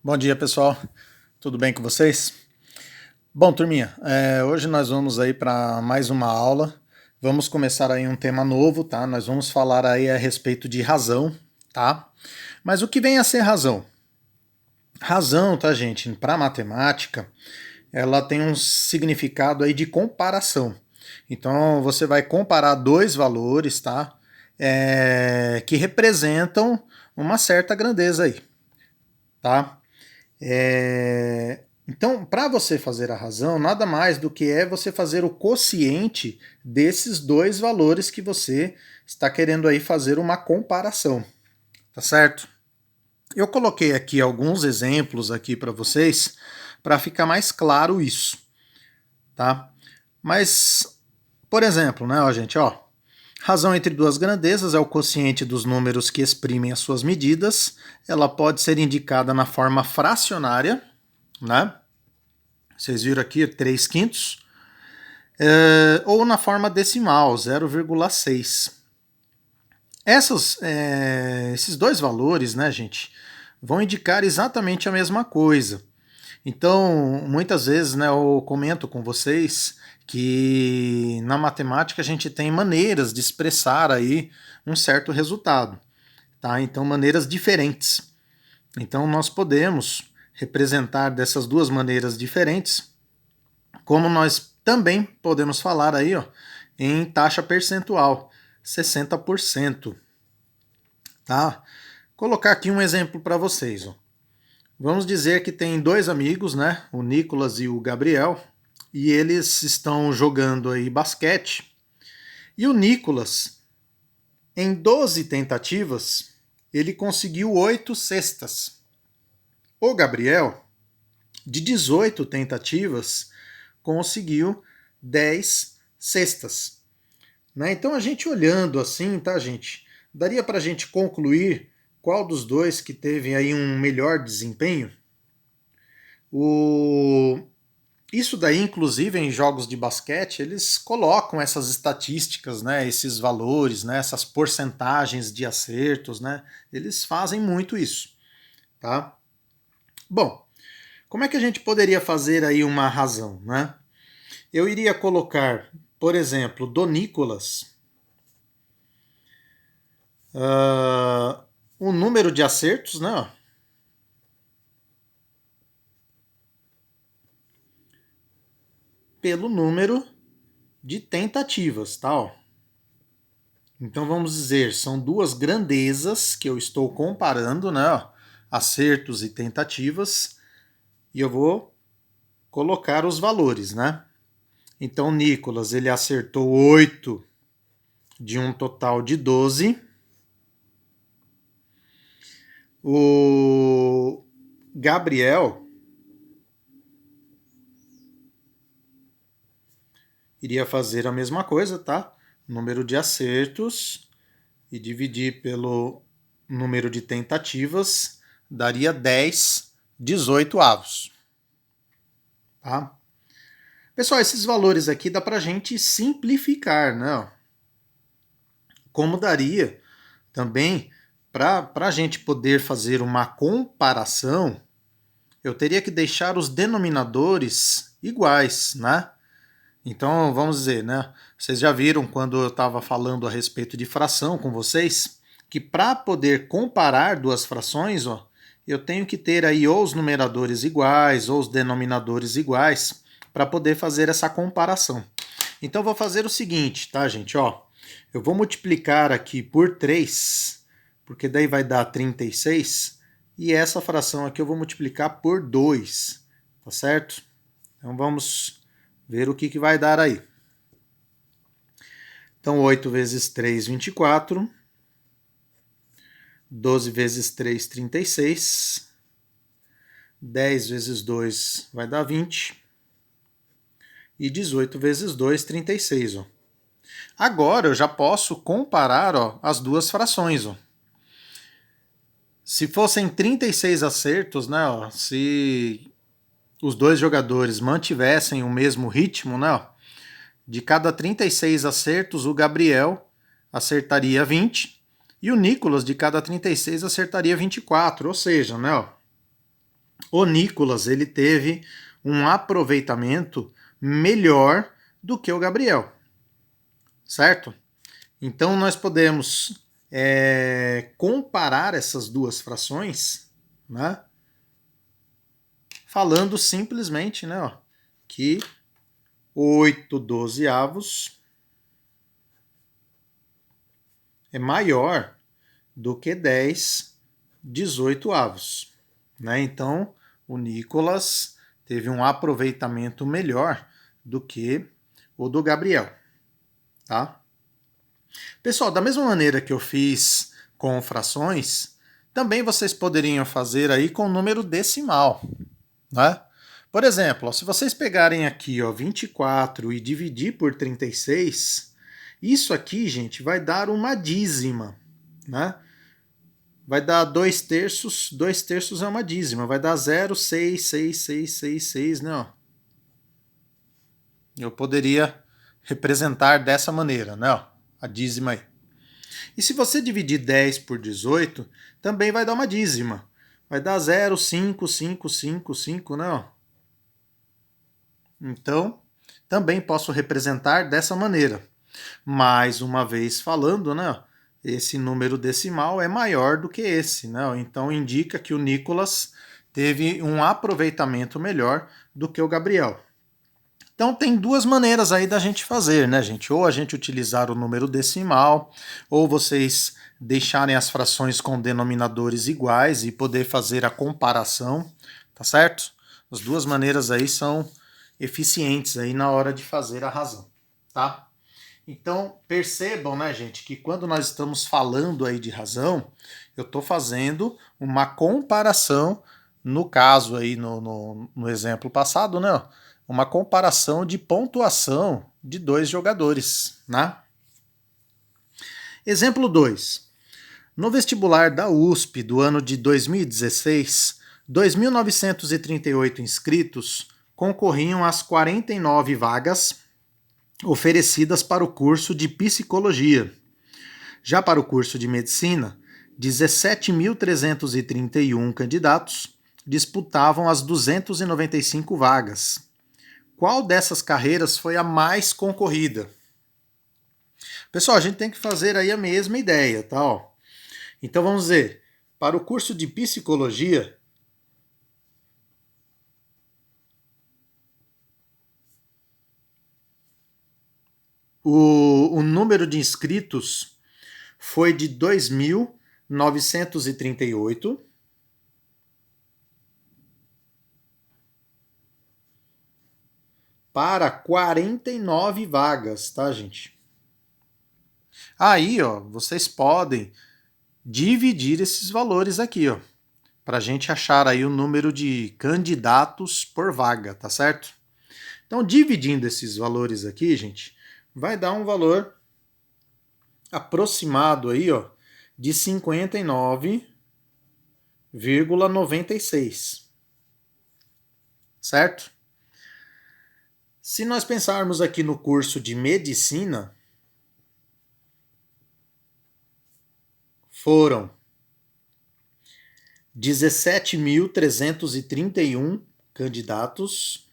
Bom dia, pessoal. Tudo bem com vocês? Bom, turminha, hoje nós vamos aí para mais uma aula. Vamos começar aí um tema novo, tá? Nós vamos falar aí a respeito de razão, tá? Mas o que vem a ser razão? Razão, tá, gente? Para matemática, ela tem um significado aí de comparação. Então, você vai comparar dois valores, tá? Que representam uma certa grandeza aí, tá? Então, para você fazer a razão, nada mais do que é você fazer o quociente desses dois valores que você está querendo aí fazer uma comparação, tá certo? Eu coloquei aqui alguns exemplos aqui para vocês para ficar mais claro isso, tá? Mas, por exemplo, né, ó, gente, ó, razão entre duas grandezas é o quociente dos números que exprimem as suas medidas. Ela pode ser indicada na forma fracionária, né? Vocês viram aqui 3 quintos. Ou na forma decimal, 0,6. Esses dois valores, né, gente, vão indicar exatamente a mesma coisa. Então, muitas vezes, né, eu comento com vocês que na matemática a gente tem maneiras de expressar aí um certo resultado, tá? Então, maneiras diferentes. Então, nós podemos representar dessas duas maneiras diferentes, como nós também podemos falar aí, ó, em taxa percentual, 60%, tá? Colocar aqui um exemplo para vocês, ó. Vamos dizer que tem dois amigos, né, o Nicolas e o Gabriel, e eles estão jogando aí basquete, e o Nicolas, em 12 tentativas, ele conseguiu 8 cestas. O Gabriel, de 18 tentativas, conseguiu 10 cestas. Né? Então a gente olhando assim, tá, gente? Daria para a gente concluir qual dos dois que teve aí um melhor desempenho? O... Isso daí, inclusive, em jogos de basquete, eles colocam essas estatísticas, né, esses valores, né, essas porcentagens de acertos, né? Eles fazem muito isso, tá? Bom, como é que a gente poderia fazer aí uma razão, né? Eu iria colocar, por exemplo, do Nicolas, o número de acertos, né? Pelo número de tentativas, tá? Ó. Então vamos dizer, são duas grandezas que eu estou comparando, né? Ó, acertos e tentativas, e eu vou colocar os valores, né? Então o Nicolas, ele acertou 8 de um total de 12. O Gabriel iria fazer a mesma coisa, tá? Número de acertos e dividir pelo número de tentativas daria 10 18 avos. Tá? Pessoal, esses valores aqui dá pra gente simplificar, né? Como daria também para a gente poder fazer uma comparação, eu teria que deixar os denominadores iguais, né? Então, vamos dizer, né? Vocês já viram quando eu estava falando a respeito de fração com vocês, que para poder comparar duas frações, ó, eu tenho que ter aí ou os numeradores iguais ou os denominadores iguais para poder fazer essa comparação. Então, eu vou fazer o seguinte, tá, gente? Ó, eu vou multiplicar aqui por 3, porque daí vai dar 36, e essa fração aqui eu vou multiplicar por 2, tá certo? Então, vamos ver o que vai dar aí. Então, 8 vezes 3, 24. 12 vezes 3, 36. 10 vezes 2 vai dar 20. E 18 vezes 2, 36. Ó. Agora eu já posso comparar, ó, as duas frações. Ó. Se fossem 36 acertos, né, ó, se os dois jogadores mantivessem o mesmo ritmo, né, ó, de cada 36 acertos, o Gabriel acertaria 20 e o Nicolas, de cada 36, acertaria 24. Ou seja, né, ó, o Nicolas ele teve um aproveitamento melhor do que o Gabriel, certo? Então nós podemos comparar essas duas frações, né? Falando simplesmente, né, ó, que 8/12 é maior do que 10/18, né? Então, o Nicolas teve um aproveitamento melhor do que o do Gabriel, tá? Pessoal, da mesma maneira que eu fiz com frações, também vocês poderiam fazer aí com número decimal, né? Por exemplo, ó, se vocês pegarem aqui, ó, 24 e dividir por 36, isso aqui, gente, vai dar uma dízima, né? Vai dar 2/3, 2/3 é uma dízima, vai dar 0,66666, né? Ó. Eu poderia representar dessa maneira, né? Ó, a dízima aí. E se você dividir 10 por 18, também vai dar uma dízima. Vai dar 0,5555, né? Ó. Então, também posso representar dessa maneira. Mais uma vez falando, né? Esse número decimal é maior do que esse, né? Então indica que o Nicolas teve um aproveitamento melhor do que o Gabriel. Então tem duas maneiras aí da gente fazer, né, gente? Ou a gente utilizar o número decimal, ou vocês deixarem as frações com denominadores iguais e poder fazer a comparação, tá certo? As duas maneiras aí são eficientes aí na hora de fazer a razão, tá? Então percebam, né, gente, que quando nós estamos falando aí de razão, eu estou fazendo uma comparação, no caso aí no exemplo passado, né? Uma comparação de pontuação de dois jogadores, né? Exemplo 2. No vestibular da USP do ano de 2016, 2.938 inscritos concorriam às 49 vagas oferecidas para o curso de psicologia. Já para o curso de medicina, 17.331 candidatos disputavam as 295 vagas. Qual dessas carreiras foi a mais concorrida? Pessoal, a gente tem que fazer aí a mesma ideia, tá? Ó. Então vamos ver. Para o curso de psicologia, o número de inscritos foi de 2.938 para 49 vagas, tá, gente? Aí, ó, vocês podem dividir esses valores aqui, ó, para a gente achar aí o número de candidatos por vaga, tá certo? Então, dividindo esses valores aqui, gente, vai dar um valor aproximado aí, ó, de 59,96, certo? Se nós pensarmos aqui no curso de medicina, foram 17.331 candidatos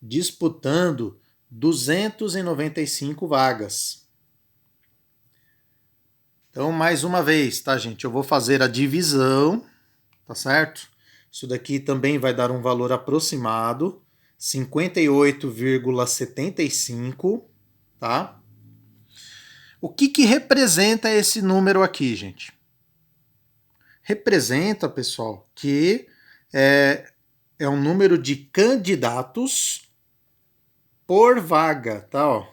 disputando 295 vagas. Então, mais uma vez, tá, gente? Eu vou fazer a divisão, tá certo? Isso daqui também vai dar um valor aproximado, 58,75, tá? O que representa esse número aqui, gente? Representa, pessoal, que é um número de candidatos por vaga, tá? Ó.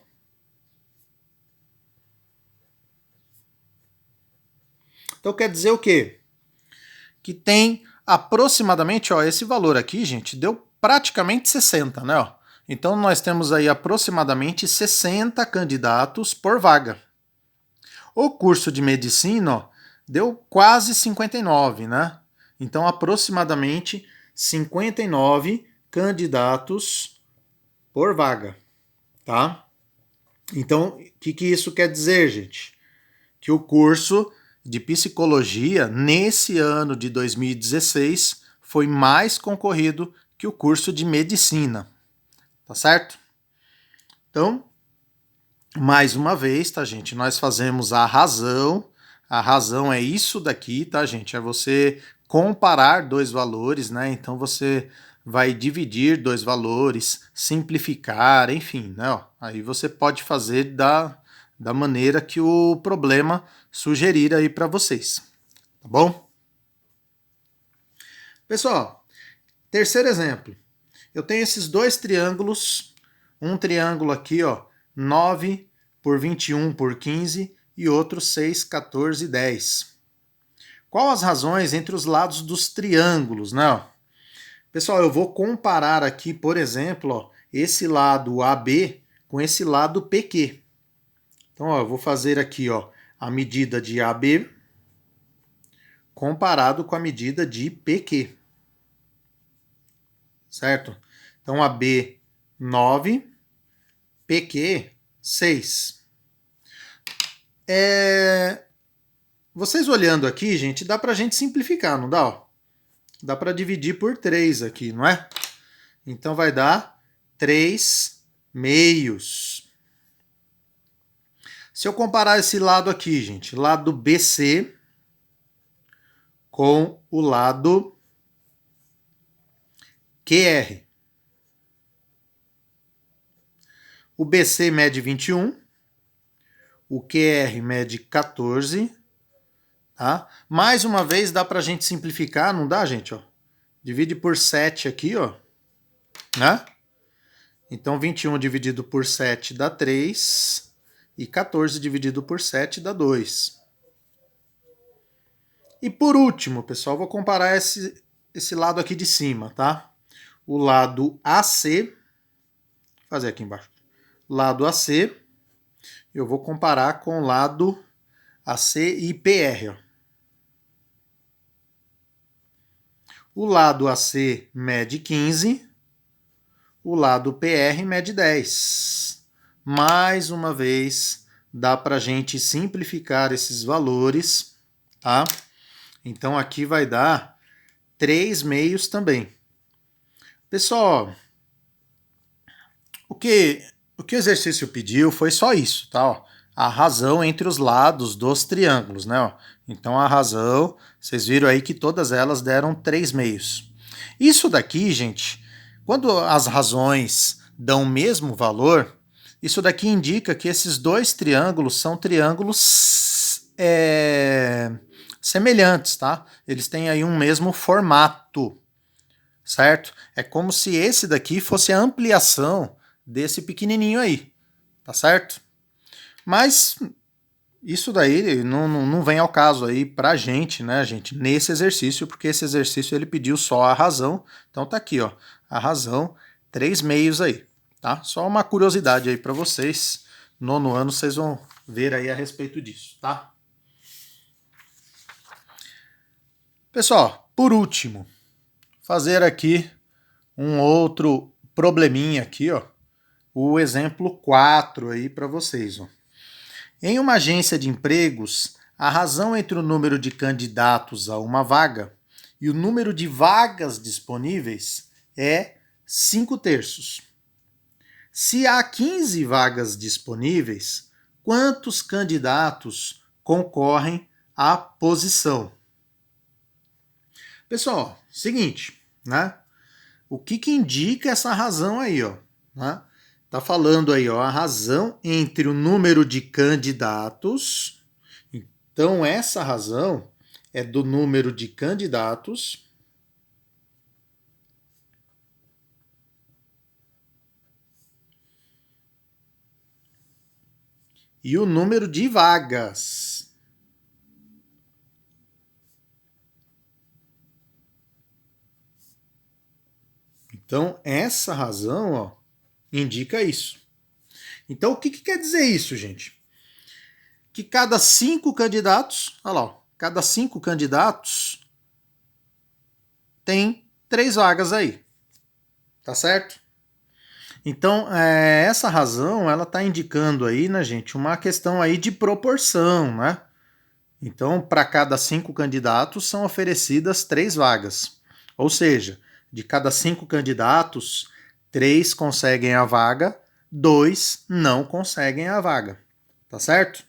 Então quer dizer o quê? Que tem aproximadamente, ó, esse valor aqui, gente, deu praticamente 60, né? Ó. Então nós temos aí aproximadamente 60 candidatos por vaga. O curso de medicina, ó, deu quase 59, né? Então aproximadamente 59 candidatos por vaga, tá? Então, o que isso quer dizer, gente? Que o curso de psicologia nesse ano de 2016 foi mais concorrido que o curso de medicina, tá certo? Então, mais uma vez, tá, gente? Nós fazemos a razão. A razão é isso daqui, tá, gente? É você comparar dois valores, né? Então você vai dividir dois valores, simplificar, enfim, né? Ó, aí você pode fazer da maneira que o problema sugerir aí para vocês, tá bom? Pessoal, terceiro exemplo. Eu tenho esses dois triângulos, um triângulo aqui, ó, 9 por 21 por 15 e outro 6, 14 e 10. Qual as razões entre os lados dos triângulos, né? Pessoal, eu vou comparar aqui, por exemplo, ó, esse lado AB com esse lado PQ. Então, ó, eu vou fazer aqui, ó, a medida de AB comparado com a medida de PQ. Certo? Então, AB 9, PQ 6. Vocês olhando aqui, gente, dá pra gente simplificar, não dá? Ó? Dá pra dividir por 3 aqui, não é? Então vai dar 3 meios. Se eu comparar esse lado aqui, gente, lado BC com o lado QR. O BC mede 21, o QR mede 14, tá? Mais uma vez dá pra gente simplificar, não dá, gente? Ó? Divide por 7 aqui, ó, né? Então 21 dividido por 7 dá 3 e 14 dividido por 7 dá 2. E por último, pessoal, vou comparar esse lado aqui de cima, tá? O lado AC, vou fazer aqui embaixo. Lado AC, eu vou comparar com o lado ACIPR. Ó. O lado AC mede 15, o lado PR mede 10. Mais uma vez, dá para a gente simplificar esses valores, tá? Então aqui vai dar 3 meios também. Pessoal, o que o exercício pediu foi só isso, tá? Ó, a razão entre os lados dos triângulos, né? Ó. Então a razão, vocês viram aí que todas elas deram 3 meios. Isso daqui, gente, quando as razões dão o mesmo valor, isso daqui indica que esses dois triângulos são triângulos semelhantes, tá? Eles têm aí um mesmo formato, certo? É como se esse daqui fosse a ampliação desse pequenininho aí, tá certo? Mas isso daí não vem ao caso aí pra gente, né, gente, nesse exercício, porque esse exercício ele pediu só a razão, então tá aqui, ó, a razão, 3 meios aí, tá? Só uma curiosidade aí pra vocês, nono ano vocês vão ver aí a respeito disso, tá? Pessoal, por último, fazer aqui um outro probleminha aqui, ó, o exemplo 4 aí para vocês, ó. Em uma agência de empregos, a razão entre o número de candidatos a uma vaga e o número de vagas disponíveis é 5/3. Se há 15 vagas disponíveis, quantos candidatos concorrem à posição? Pessoal, seguinte, né? O que indica essa razão aí, ó? Né? Tá falando aí, ó, a razão entre o número de candidatos. Então, essa razão é do número de candidatos e o número de vagas. Então, essa razão, ó, indica isso. Então, o que quer dizer isso, gente? Que cada 5 candidatos, olha lá, ó, cada 5 candidatos tem 3 vagas aí. Tá certo? Então, essa razão, ela está indicando aí, né, gente, uma questão aí de proporção, né? Então, para cada 5 candidatos, são oferecidas 3 vagas. Ou seja, de cada 5 candidatos, 3 conseguem a vaga, 2 não conseguem a vaga. Tá certo?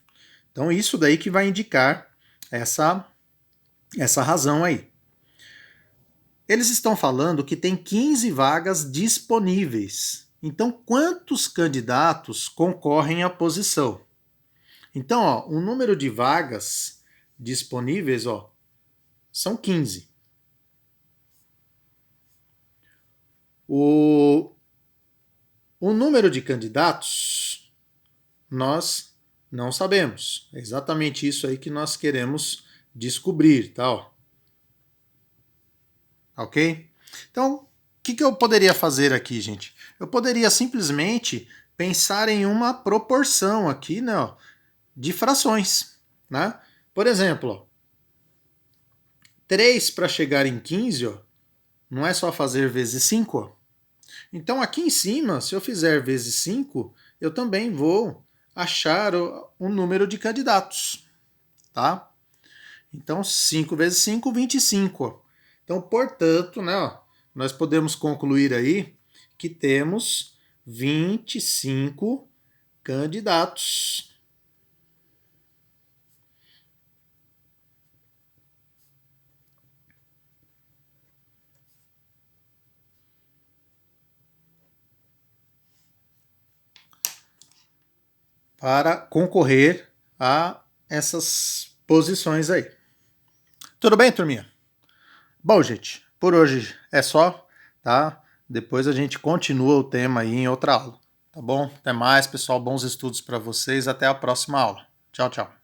Então, isso daí que vai indicar essa razão aí. Eles estão falando que tem 15 vagas disponíveis. Então, quantos candidatos concorrem à posição? Então, ó, o número de vagas disponíveis, ó, são 15. O número de candidatos, nós não sabemos. É exatamente isso aí que nós queremos descobrir, tá? Ó. Ok? Então, o que eu poderia fazer aqui, gente? Eu poderia simplesmente pensar em uma proporção aqui, né, ó, de frações, né? Por exemplo, ó, 3 para chegar em 15, ó, não é só fazer vezes 5? Ó. Então aqui em cima, se eu fizer vezes 5, eu também vou achar o número de candidatos, tá? Então 5 vezes 5, 25. Ó. Então, portanto, né, ó, nós podemos concluir aí que temos 25 candidatos. Para concorrer a essas posições aí. Tudo bem, turminha? Bom, gente, por hoje é só, tá? Depois a gente continua o tema aí em outra aula, tá bom? Até mais, pessoal. Bons estudos para vocês. Até a próxima aula. Tchau, tchau.